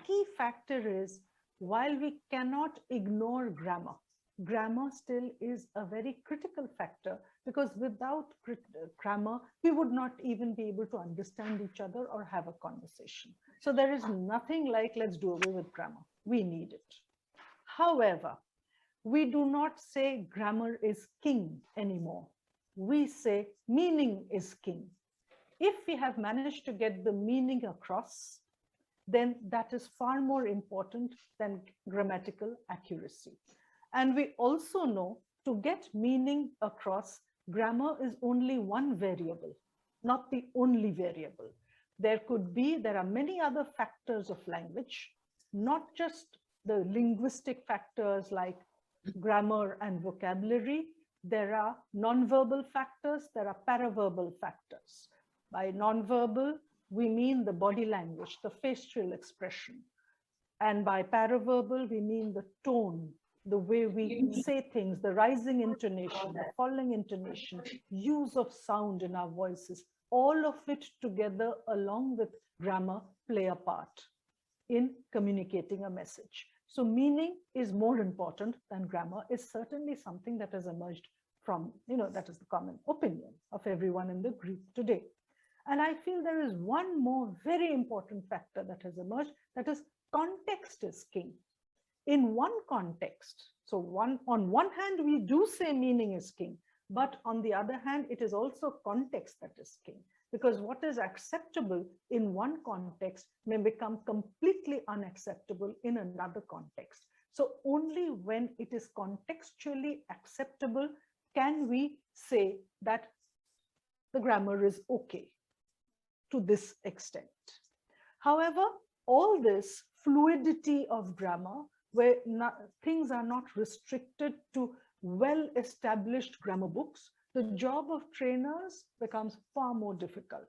key factor is, while we cannot ignore grammar, grammar still is a very critical factor, because without grammar, we would not even be able to understand each other or have a conversation. So there is nothing like, let's do away with grammar. We need it. However, we do not say grammar is king anymore. We say meaning is king. If we have managed to get the meaning across, then that is far more important than grammatical accuracy. And we also know, to get meaning across, grammar is only one variable, not the only variable. There are many other factors of language, not just the linguistic factors like grammar and vocabulary. There are non-verbal factors, there are paraverbal factors. By non-verbal, we mean the body language, the facial expression. And by paraverbal, we mean the tone, the way we say things, the rising intonation, the falling intonation, use of sound in our voices. All of it together, along with grammar, play a part in communicating a message. So meaning is more important than grammar, is certainly something that has emerged from, that is the common opinion of everyone in the group today. And I feel there is one more very important factor that has emerged, that is context is king. In one context, so on one hand, we do say meaning is king, but on the other hand, it is also context that is king, because what is acceptable in one context may become completely unacceptable in another context. So only when it is contextually acceptable can we say that the grammar is okay to this extent. However, all this fluidity of grammar, where things are not restricted to well-established grammar books, the job of trainers becomes far more difficult,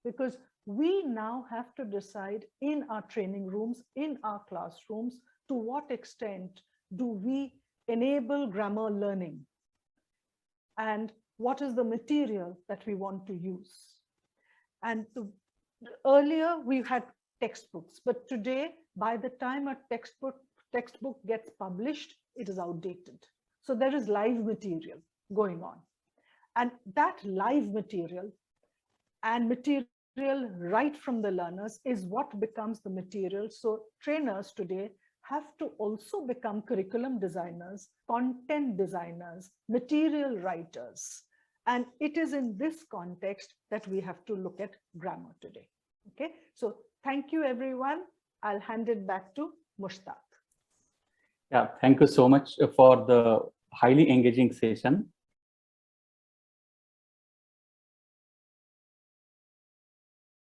because we now have to decide in our training rooms, in our classrooms, to what extent do we enable grammar learning, and what is the material that we want to use. And earlier we had textbooks, but today, by the time a textbook gets published, it is outdated. So there is live material going on. And that live material and material right from the learners is what becomes the material. So trainers today have to also become curriculum designers, content designers, material writers. And it is in this context that we have to look at grammar today. Okay, so thank you, everyone. I'll hand it back to Mushtaq. Yeah, thank you so much for the highly engaging session.